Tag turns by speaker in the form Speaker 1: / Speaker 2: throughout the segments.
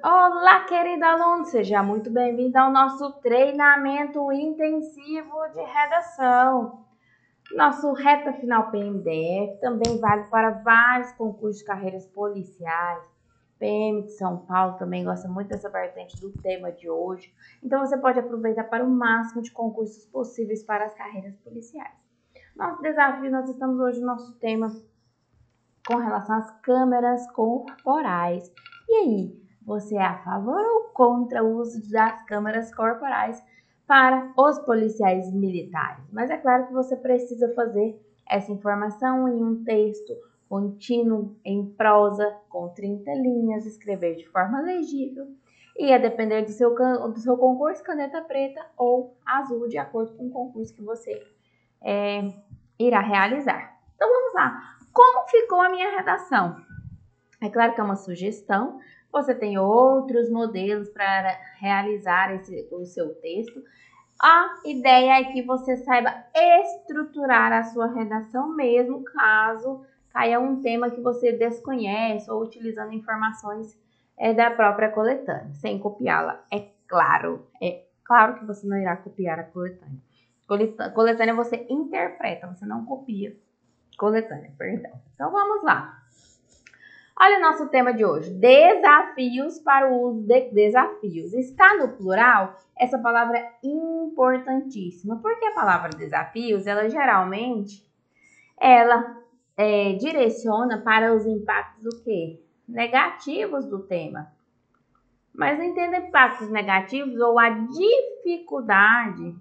Speaker 1: Olá, querido aluno, seja muito bem-vindo ao nosso treinamento intensivo de redação. Nosso reta final PMDF também vale para vários concursos de carreiras policiais. PM de São Paulo também gosta muito dessa vertente do tema de hoje. Então você pode aproveitar para o máximo de concursos possíveis para as carreiras policiais. Nosso desafio, nós estamos hoje no nosso tema com relação às câmeras corporais. E aí? Você é a favor ou contra o uso das câmeras corporais para os policiais militares? Mas é claro que você precisa fazer essa informação em um texto contínuo, em prosa, com 30 linhas, escrever de forma legível e, a depender do seu concurso, caneta preta ou azul, de acordo com o concurso que você irá realizar. Então vamos lá. Como ficou a minha redação? É claro que é uma sugestão. Você tem outros modelos para realizar o seu texto. A ideia é que você saiba estruturar a sua redação mesmo caso caia um tema que você desconhece ou utilizando informações da própria coletânea, sem copiá-la. É claro que você não irá copiar a coletânea. Coletânea você interpreta, você não copia. Coletânea, perdão. Então vamos lá. Olha o nosso tema de hoje, desafios para o uso de desafios. Está no plural? Essa palavra é importantíssima, porque a palavra desafios, ela geralmente, direciona para os impactos do quê? Negativos do tema. Mas não entenda impactos negativos ou a dificuldade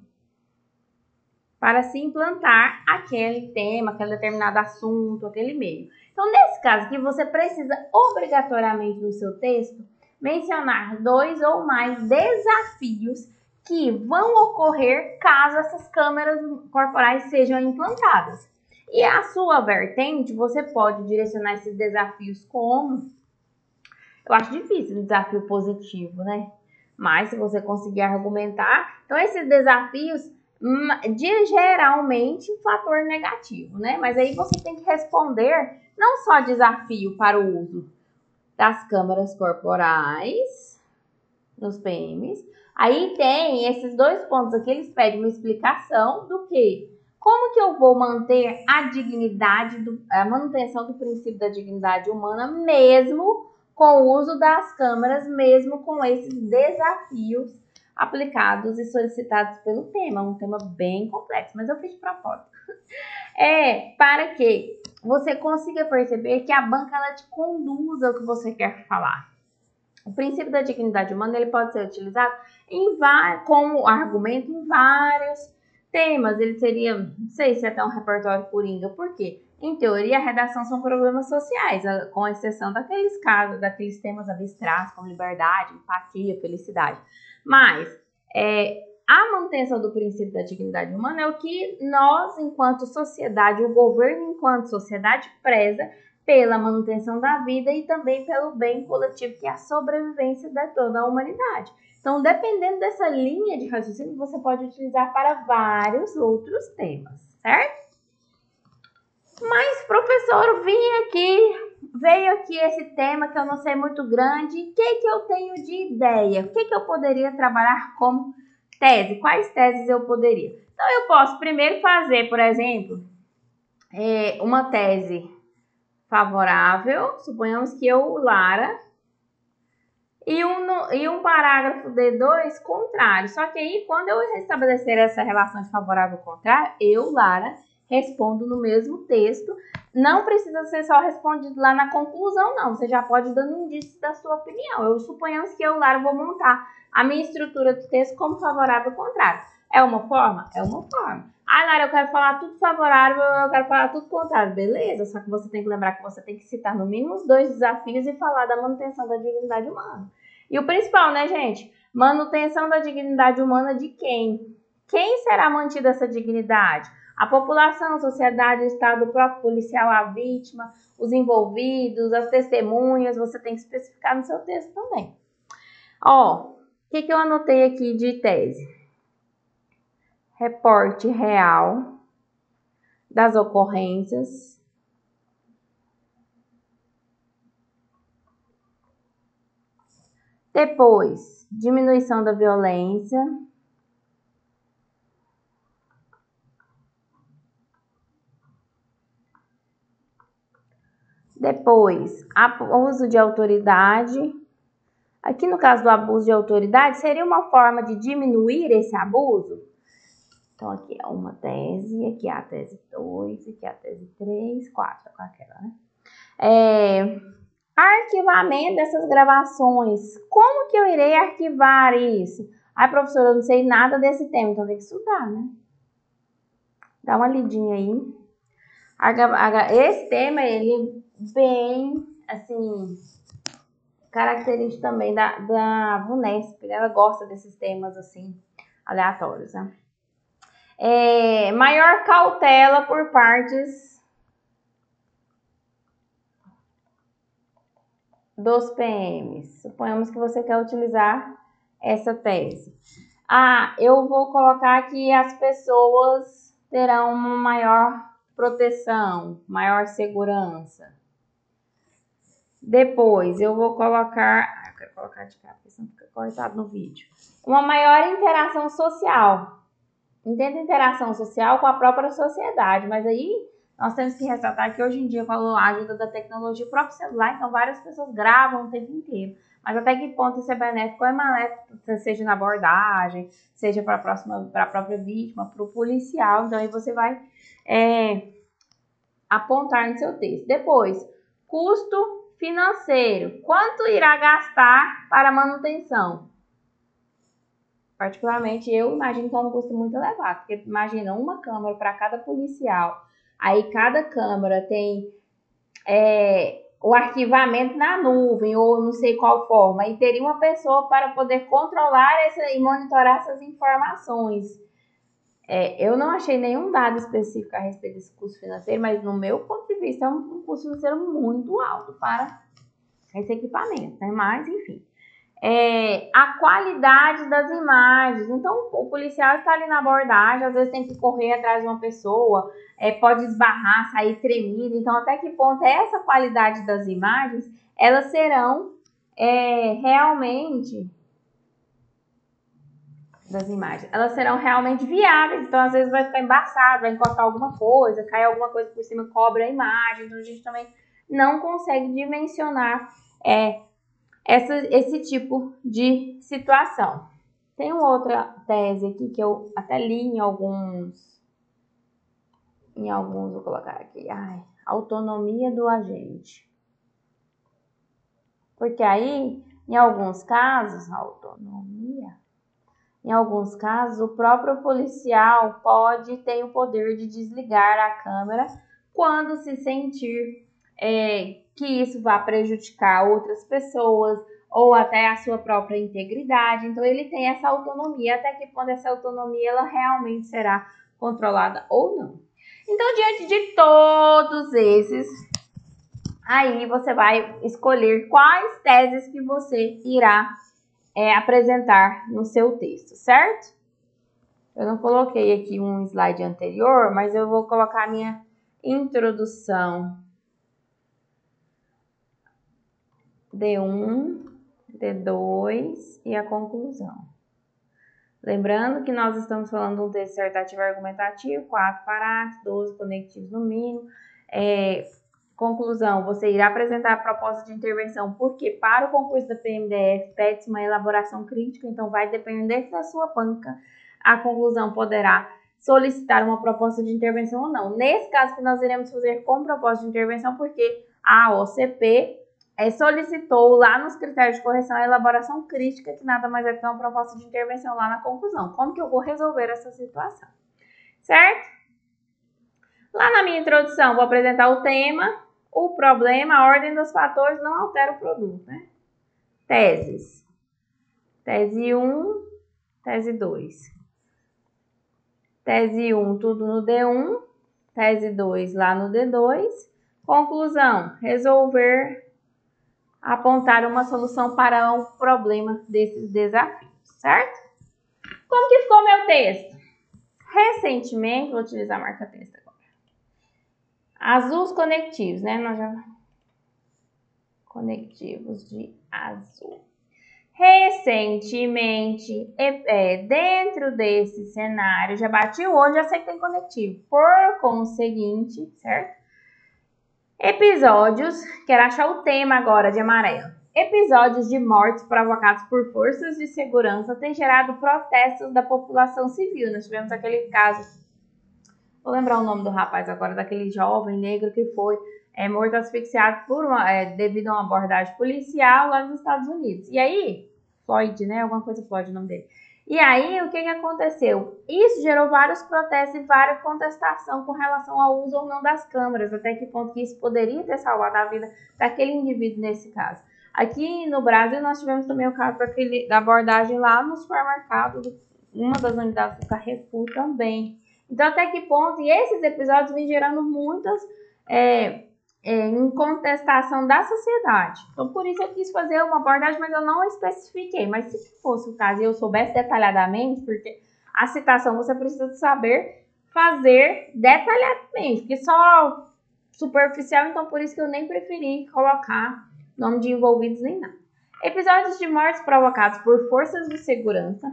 Speaker 1: para se implantar aquele tema, aquele determinado assunto, aquele meio. Então, nesse caso aqui, você precisa obrigatoriamente no seu texto mencionar 2 ou mais desafios que vão ocorrer caso essas câmeras corporais sejam implantadas. E a sua vertente, você pode direcionar esses desafios como... Eu acho difícil um desafio positivo, né? Mas se você conseguir argumentar... Então, esses desafios... geralmente um fator negativo, né? Mas aí você tem que responder não só desafio para o uso das câmeras corporais nos PMs. Aí tem esses 2 pontos aqui, eles pedem uma explicação do que? Como que eu vou manter a dignidade, a manutenção do princípio da dignidade humana mesmo com o uso das câmeras, mesmo com esses desafios aplicados e solicitados pelo tema, um tema bem complexo, mas eu fiz de propósito. Para que você consiga perceber que a banca ela te conduza ao que você quer falar. O princípio da dignidade humana ele pode ser utilizado como argumento em vários temas. Ele seria, não sei se é até um repertório coringa, por quê? Em teoria, a redação são problemas sociais, com exceção daqueles casos, daqueles temas abstratos, como liberdade, empatia, felicidade. Mas a manutenção do princípio da dignidade humana é o que nós, enquanto sociedade, o governo, enquanto sociedade, preza pela manutenção da vida e também pelo bem coletivo, que é a sobrevivência de toda a humanidade. Então, dependendo dessa linha de raciocínio, você pode utilizar para vários outros temas, certo? Mas, professor, veio aqui esse tema que eu não sei muito grande. O que eu tenho de ideia? O que eu poderia trabalhar como tese? Quais teses eu poderia? Então, eu posso primeiro fazer, por exemplo, uma tese favorável. Suponhamos que eu, Lara, e um parágrafo D2 contrário. Só que aí, quando eu estabelecer essa relação de favorável e contrário, eu, Lara, respondo no mesmo texto. Não precisa ser só respondido lá na conclusão, não. Você já pode ir dando indícios da sua opinião. Suponhamos que eu, Lara, vou montar a minha estrutura do texto como favorável e contrário. É uma forma? É uma forma. Ah, Lara, eu quero falar tudo favorável, eu quero falar tudo contrário. Beleza, só que você tem que lembrar que você tem que citar no mínimo os 2 desafios e falar da manutenção da dignidade humana. E o principal, né, gente? Manutenção da dignidade humana de quem? Quem será mantida essa dignidade? A população, a sociedade, o estado, o próprio policial, a vítima, os envolvidos, as testemunhas, você tem que especificar no seu texto também. O que eu anotei aqui de tese? Reporte real das ocorrências Depois, diminuição da violência. Depois, abuso de autoridade. Aqui no caso do abuso de autoridade, seria uma forma de diminuir esse abuso? Então, aqui é uma tese, aqui é a tese 2, aqui é a tese 3, 4, com aquela, né? Arquivamento dessas gravações. Como que eu irei arquivar isso? Ai, professora, eu não sei nada desse tema, então tem que estudar, né? Dá uma lidinha aí. Esse tema, ele bem, assim, característico também da VUNESP. Ela gosta desses temas, assim, aleatórios, né? Maior cautela por partes dos PMs. Suponhamos que você quer utilizar essa tese. Eu vou colocar que as pessoas terão uma maior proteção, maior segurança. Depois, eu vou colocar... eu quero colocar de cá, porque senão fica cortado no vídeo. Uma maior interação social. Entenda interação social com a própria sociedade, mas aí nós temos que ressaltar que hoje em dia, com a ajuda da tecnologia, o próprio celular, então várias pessoas gravam o tempo inteiro. Mas até que ponto isso é benéfico ou é maléfico, seja na abordagem, seja para a própria vítima, para o policial. Então aí você vai apontar no seu texto. Depois, custo financeiro. Quanto irá gastar para manutenção? Particularmente, eu imagino que é um custo muito elevado, porque imagina uma câmera para cada policial, aí cada câmera tem o arquivamento na nuvem, ou não sei qual forma, e teria uma pessoa para poder controlar e monitorar essas informações. Eu não achei nenhum dado específico a respeito desse custo financeiro, mas no meu ponto de vista é um custo financeiro muito alto para esse equipamento, né? Mas, enfim. A qualidade das imagens. Então, o policial está ali na abordagem, às vezes tem que correr atrás de uma pessoa, pode esbarrar, sair tremido. Então, até que ponto essa qualidade das imagens, elas serão realmente viáveis. Então, às vezes vai ficar embaçado, vai encostar alguma coisa, cai alguma coisa por cima, cobre a imagem. Então, a gente também não consegue dimensionar esse tipo de situação. Tem uma outra tese aqui que eu até li em alguns, vou colocar aqui, autonomia do agente. Porque aí, em alguns casos, o próprio policial tem o poder de desligar a câmera quando se sentir que isso vai prejudicar outras pessoas ou até a sua própria integridade. Então, ele tem essa autonomia. Até que ponto essa autonomia ela realmente será controlada ou não. Então, diante de todos esses, aí você vai escolher quais teses que você irá apresentar no seu texto, certo? Eu não coloquei aqui um slide anterior, mas eu vou colocar a minha introdução. D1, D2 e a conclusão. Lembrando que nós estamos falando de um texto dissertativo argumentativo, 4 parágrafos, 12 conectivos no mínimo. Conclusão, você irá apresentar a proposta de intervenção, porque para o concurso da PMDF pede-se uma elaboração crítica, então vai depender da sua banca. A conclusão poderá solicitar uma proposta de intervenção ou não. Nesse caso que nós iremos fazer com proposta de intervenção, porque a OCP solicitou lá nos critérios de correção a elaboração crítica, que nada mais é que uma proposta de intervenção lá na conclusão. Como que eu vou resolver essa situação? Certo? Lá na minha introdução, vou apresentar o tema, o problema, a ordem dos fatores não altera o produto, né? Teses. Tese 1, tese 2. Tese 1, tudo no D1. Tese 2, lá no D2. Conclusão, apontar uma solução para um problema desses desafios, certo? Como que ficou meu texto? Recentemente, vou utilizar a marca texto agora. Azul conectivos, né? Conectivos de azul. Recentemente, dentro desse cenário, já bati o olho, já sei que tem conectivo. Por conseguinte, certo? Episódios, quero achar o tema agora de amarelo. Episódios de mortes provocados por forças de segurança têm gerado protestos da população civil. Nós tivemos aquele caso, vou lembrar o nome do rapaz agora, daquele jovem negro que foi morto asfixiado devido a uma abordagem policial lá nos Estados Unidos. E aí, Floyd, né? Alguma coisa Floyd, o nome dele. E aí, o que aconteceu? Isso gerou vários protestos e várias contestações com relação ao uso ou não das câmeras, até que ponto que isso poderia ter salvado a vida daquele indivíduo nesse caso. Aqui no Brasil, nós tivemos também o caso da abordagem lá no supermercado, uma das unidades do Carrefour também. Então, até que ponto? E esses episódios vêm gerando muitas em contestação da sociedade. Então, por isso eu quis fazer uma abordagem, mas eu não especifiquei. Mas se fosse o caso e eu soubesse detalhadamente, porque a citação você precisa saber fazer detalhadamente, porque só superficial, então por isso que eu nem preferi colocar nome de envolvidos nem nada. Episódios de mortes provocados por forças de segurança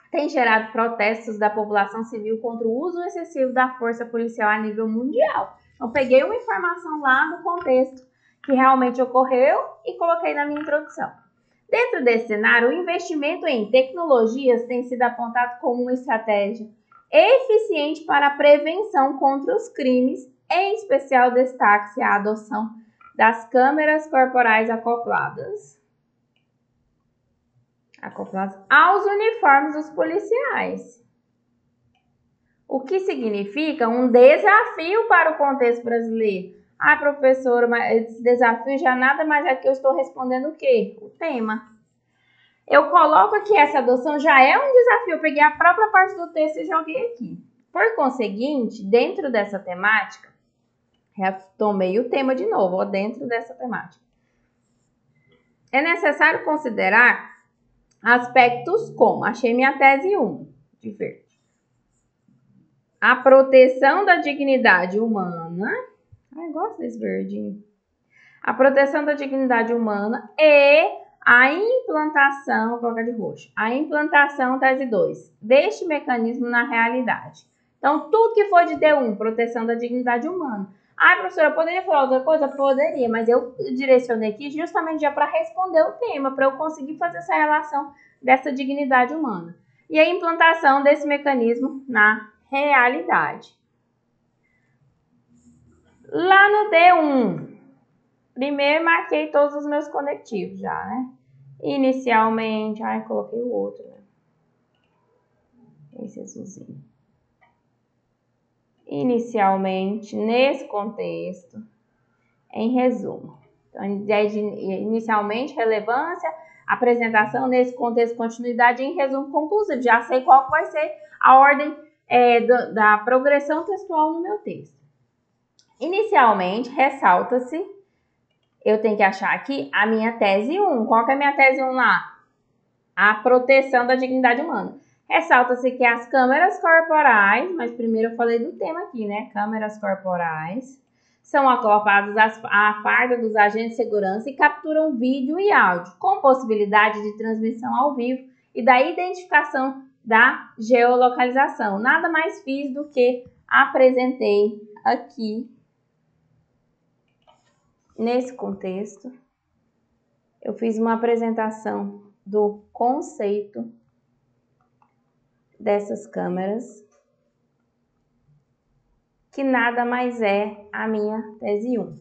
Speaker 1: têm gerado protestos da população civil contra o uso excessivo da força policial a nível mundial. Eu peguei uma informação lá do contexto que realmente ocorreu e coloquei na minha introdução. Dentro desse cenário, o investimento em tecnologias tem sido apontado como uma estratégia eficiente para a prevenção contra os crimes, em especial destaque-se a adoção das câmeras corporais acopladas aos uniformes dos policiais. O que significa um desafio para o contexto brasileiro. Ah, professora, mas esse desafio já nada mais é que eu estou respondendo o quê? O tema. Eu coloco aqui essa adoção já é um desafio. Eu peguei a própria parte do texto e joguei aqui. Por conseguinte, dentro dessa temática, retomei o tema de novo, dentro dessa temática. É necessário considerar aspectos como, achei minha tese 1, de verde. A proteção da dignidade humana. Ai, gosto desse verdinho. A proteção da dignidade humana e a implantação, vou colocar de roxo, a implantação, tese 2, deste mecanismo na realidade. Então, tudo que for de D1, proteção da dignidade humana. Ah, professora, eu poderia falar outra coisa? Poderia, mas eu direcionei aqui justamente já para responder o tema, para eu conseguir fazer essa relação dessa dignidade humana. E a implantação desse mecanismo na realidade. Lá no D1, primeiro marquei todos os meus conectivos já, né? Inicialmente, coloquei o outro, né? Esse azulzinho. Inicialmente, nesse contexto, em resumo. Então, inicialmente, relevância, apresentação, nesse contexto, continuidade, em resumo, conclusivo. Já sei qual vai ser a ordem da progressão textual no meu texto. Inicialmente, ressalta-se, eu tenho que achar aqui a minha tese 1. Qual que é a minha tese 1 lá? A proteção da dignidade humana. Ressalta-se que as câmeras corporais, mas primeiro eu falei do tema aqui, né? Câmeras corporais são acopladas à farda dos agentes de segurança e capturam vídeo e áudio, com possibilidade de transmissão ao vivo e da identificação da geolocalização. Nada mais fiz do que apresentei aqui, nesse contexto. Eu fiz uma apresentação do conceito dessas câmeras, que nada mais é a minha tese 1.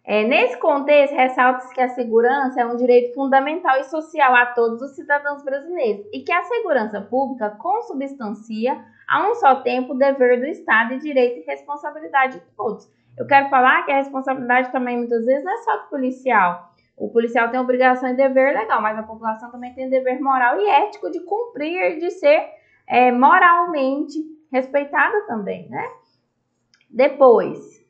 Speaker 1: Nesse contexto, ressalta-se que a segurança é um direito fundamental e social a todos os cidadãos brasileiros e que a segurança pública consubstancia a um só tempo o dever do Estado e direito e responsabilidade de todos. Eu quero falar que a responsabilidade também muitas vezes não é só do policial. O policial tem obrigação e dever legal, mas a população também tem dever moral e ético de cumprir, de ser moralmente respeitada também, né? Depois,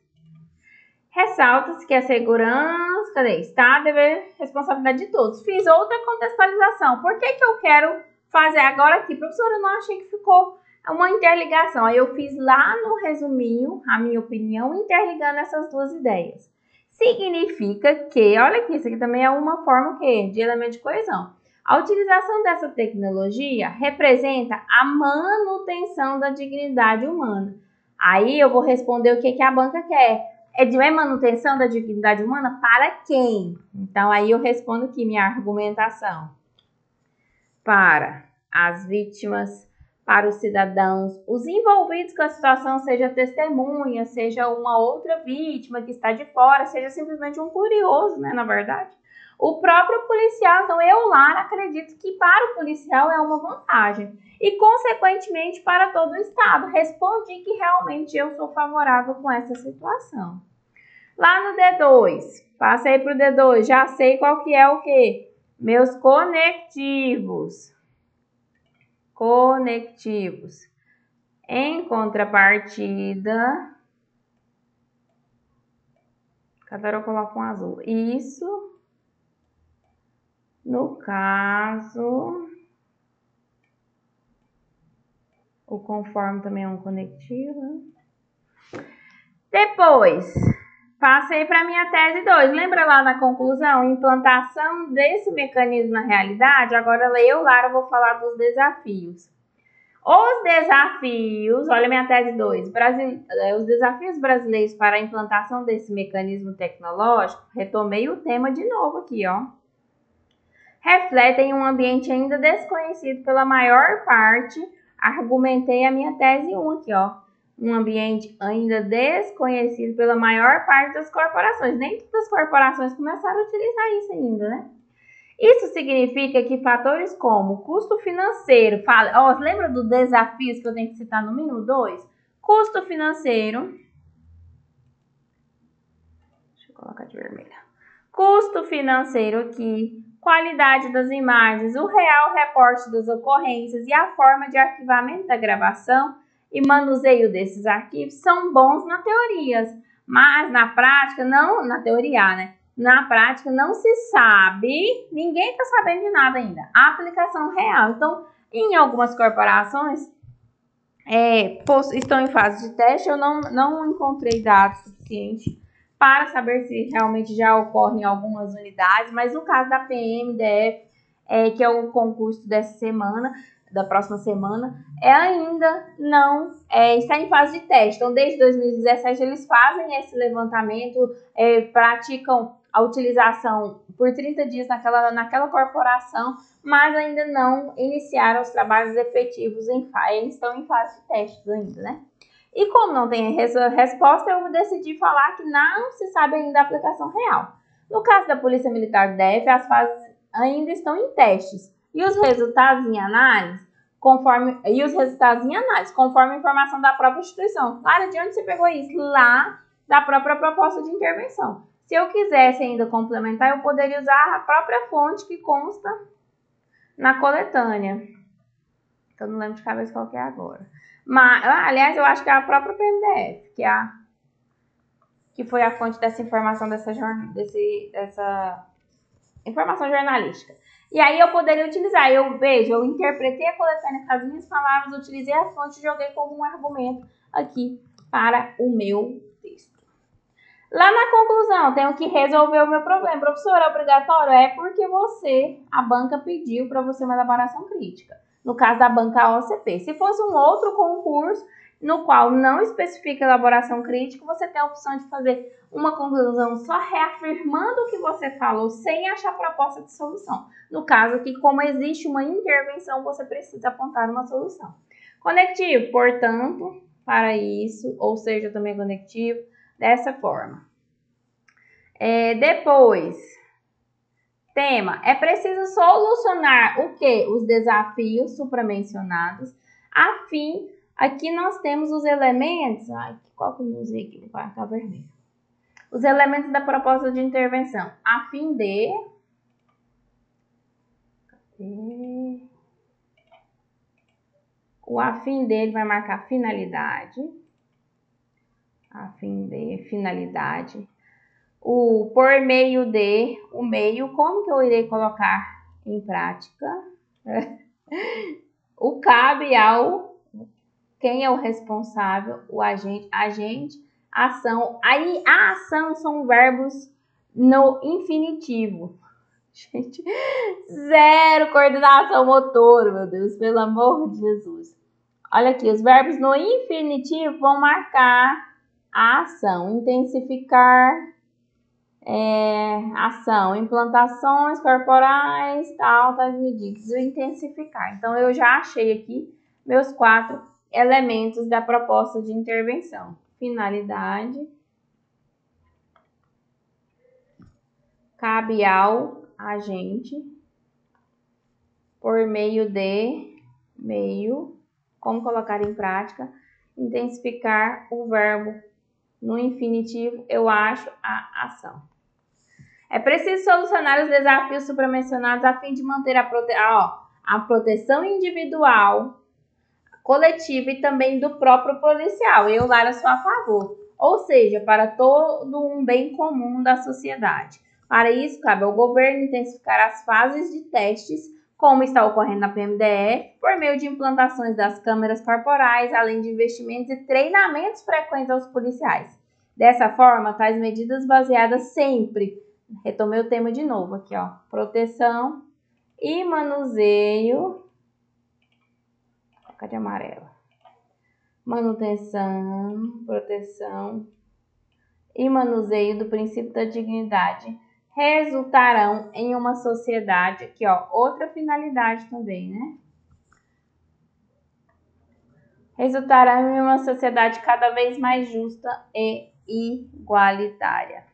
Speaker 1: ressalta-se que a segurança, Estado, dever, responsabilidade de todos. Fiz outra contextualização. Por que eu quero fazer agora aqui? Professora, eu não achei que ficou uma interligação. Aí eu fiz lá no resuminho, a minha opinião, interligando essas duas ideias. Significa que, olha aqui, isso aqui também é uma forma de elemento de coesão. A utilização dessa tecnologia representa a manutenção da dignidade humana. Aí eu vou responder o que a banca quer. É de manutenção da dignidade humana para quem? Então aí eu respondo aqui minha argumentação. Para as vítimas, para os cidadãos, os envolvidos com a situação, seja testemunha, seja uma outra vítima que está de fora, seja simplesmente um curioso, né, na verdade. O próprio policial, então eu, Lara, acredito que para o policial é uma vantagem. E, consequentemente, para todo o Estado. Respondi que realmente eu sou favorável com essa situação. Lá no D2, passei para o D2, já sei qual que é o quê? Meus conectivos. Conectivos. Em contrapartida, cada hora eu coloco um azul. Isso, no caso, o conforme também é um conectivo. Depois, passei para a minha tese 2. Lembra lá na conclusão? Implantação desse mecanismo na realidade. Agora eu, Lara, vou falar dos desafios. Os desafios, olha minha tese 2, os desafios brasileiros para a implantação desse mecanismo tecnológico, retomei o tema de novo aqui, ó. Refletem um ambiente ainda desconhecido pela maior parte, argumentei a minha tese 1 aqui, ó. Um ambiente ainda desconhecido pela maior parte das corporações. Nem todas as corporações começaram a utilizar isso ainda, né? Isso significa que fatores como custo financeiro, lembra dos desafios que eu tenho que citar no mínimo 2? Custo financeiro, deixa eu colocar de vermelho. Custo financeiro aqui, qualidade das imagens, o real reporte das ocorrências e a forma de arquivamento da gravação e manuseio desses arquivos são bons na teoria, mas na prática, não na teoria, né? Na prática não se sabe, ninguém está sabendo de nada ainda, a aplicação real. Então, em algumas corporações estão em fase de teste, eu não encontrei dados suficientes para saber se realmente já ocorre em algumas unidades, mas no caso da PMDF, que é o concurso dessa semana, da próxima semana, ainda não está em fase de teste. Então, desde 2017, eles fazem esse levantamento, praticam a utilização por 30 dias naquela corporação, mas ainda não iniciaram os trabalhos efetivos, eles estão em fase de testes ainda, né? E como não tem resposta, eu decidi falar que não se sabe ainda a aplicação real. No caso da Polícia Militar do DF, as fases ainda estão em testes. E os resultados em análise, conforme a informação da própria instituição. Lara, de onde você pegou isso? Lá da própria proposta de intervenção. Se eu quisesse ainda complementar, eu poderia usar a própria fonte que consta na coletânea. Então, não lembro de cabeça qual que é agora. Mas, aliás, eu acho que é a própria PMDF, que foi a fonte dessa informação, dessa informação jornalística. E aí eu poderia utilizar, eu interpretei a coletânea com as minhas palavras, utilizei a fonte e joguei como um argumento aqui para o meu texto. Lá na conclusão, tenho que resolver o meu problema. Professor, é obrigatório? É porque a banca pediu para você uma elaboração crítica. No caso da banca OCP. Se fosse um outro concurso, no qual não especifica elaboração crítica, você tem a opção de fazer uma conclusão só reafirmando o que você falou, sem achar proposta de solução. No caso aqui, como existe uma intervenção, você precisa apontar uma solução. Conectivo, portanto, para isso, ou seja, também conectivo, dessa forma. Depois, tema, é preciso solucionar o quê? Os desafios supramencionados, a fim, aqui nós temos os elementos, qual que eu usei aqui? Vou marcar vermelho. Os elementos da proposta de intervenção, a fim de... O a fim dele vai marcar finalidade. A fim de finalidade. O por meio de, o meio, como que eu irei colocar em prática? O cabe ao, quem é o responsável, o agente, ação. Aí a ação são verbos no infinitivo. Gente, zero coordenação motora, meu Deus, pelo amor de Jesus. Olha aqui, os verbos no infinitivo vão marcar a ação. Intensificar, ação, implantações corporais, tais medidas. O intensificar. Então, eu já achei aqui meus 4 elementos da proposta de intervenção. Finalidade. Cabe ao agente. Por meio de, como colocar em prática, intensificar o verbo no infinitivo, eu acho a ação. É preciso solucionar os desafios supramencionados a fim de manter a proteção individual, coletiva e também do próprio policial. Eu, Lara, sou a favor. Ou seja, para todo um bem comum da sociedade. Para isso, cabe ao governo intensificar as fases de testes, como está ocorrendo na PMDF, por meio de implantações das câmeras corporais, além de investimentos e treinamentos frequentes aos policiais. Dessa forma, tais medidas baseadas sempre, retomei o tema de novo aqui, ó, proteção e manuseio, cadê a amarela? Manutenção, proteção e manuseio do princípio da dignidade resultarão em uma sociedade, aqui ó, outra finalidade também, né? Resultarão em uma sociedade cada vez mais justa e igualitária.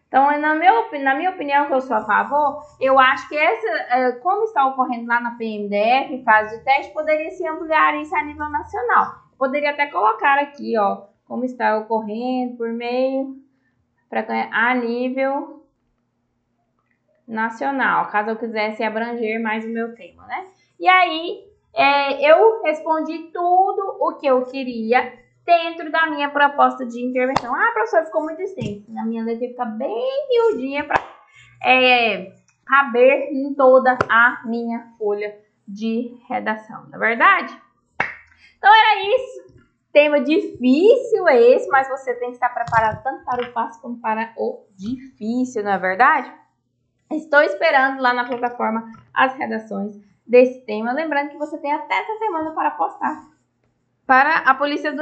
Speaker 1: Então, na minha opinião, que eu sou a favor, eu acho que como está ocorrendo lá na PMDF, fase de teste, poderia se ampliar isso a nível nacional. Poderia até colocar aqui, ó, como está ocorrendo por meio a nível nacional, caso eu quisesse abranger mais o meu tema, né? E aí, eu respondi tudo o que eu queria dentro da minha proposta de intervenção. Ah, professor, ficou muito extenso. Na minha letra fica bem miudinha para caber em toda a minha folha de redação, não é verdade? Então, era isso. Tema difícil esse, mas você tem que estar preparado tanto para o fácil como para o difícil, não é verdade? Estou esperando lá na plataforma as redações desse tema. Lembrando que você tem até essa semana para postar para a Polícia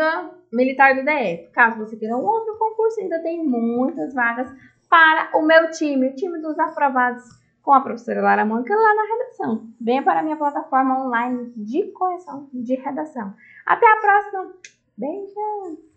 Speaker 1: Militar do DF. Caso você queira um outro concurso, ainda tem muitas vagas para o meu time, o time dos aprovados com a professora Lara Mônica lá na redação. Venha para a minha plataforma online de correção de redação. Até a próxima. Beijos!